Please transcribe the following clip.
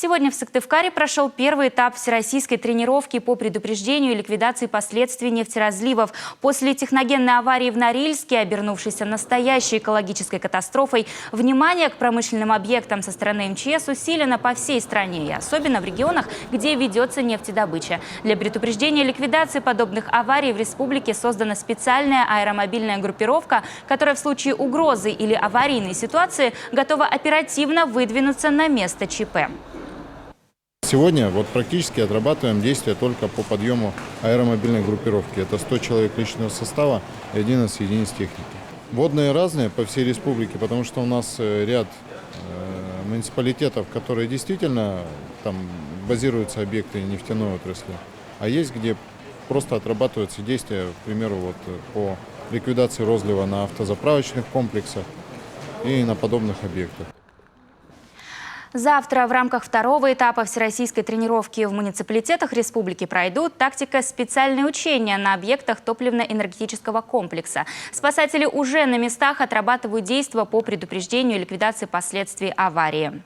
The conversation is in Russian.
Сегодня в Сыктывкаре прошел первый этап всероссийской тренировки по предупреждению и ликвидации последствий нефтеразливов. После техногенной аварии в Норильске, обернувшейся настоящей экологической катастрофой, внимание к промышленным объектам со стороны МЧС усилено по всей стране, и особенно в регионах, где ведется нефтедобыча. Для предупреждения и ликвидации подобных аварий в республике создана специальная аэромобильная группировка, которая в случае угрозы или аварийной ситуации готова оперативно выдвинуться на место ЧП. Сегодня практически отрабатываем действия только по подъему аэромобильной группировки. Это 100 человек личного состава и 11 единиц техники. Водные разные по всей республике, потому что у нас ряд муниципалитетов, которые действительно там базируются объекты нефтяной отрасли, а есть, где просто отрабатываются действия, к примеру, по ликвидации розлива на автозаправочных комплексах и на подобных объектах. Завтра в рамках второго этапа всероссийской тренировки в муниципалитетах республики пройдут тактика специальные учения на объектах топливно-энергетического комплекса. Спасатели уже на местах отрабатывают действия по предупреждению и ликвидации последствий аварии.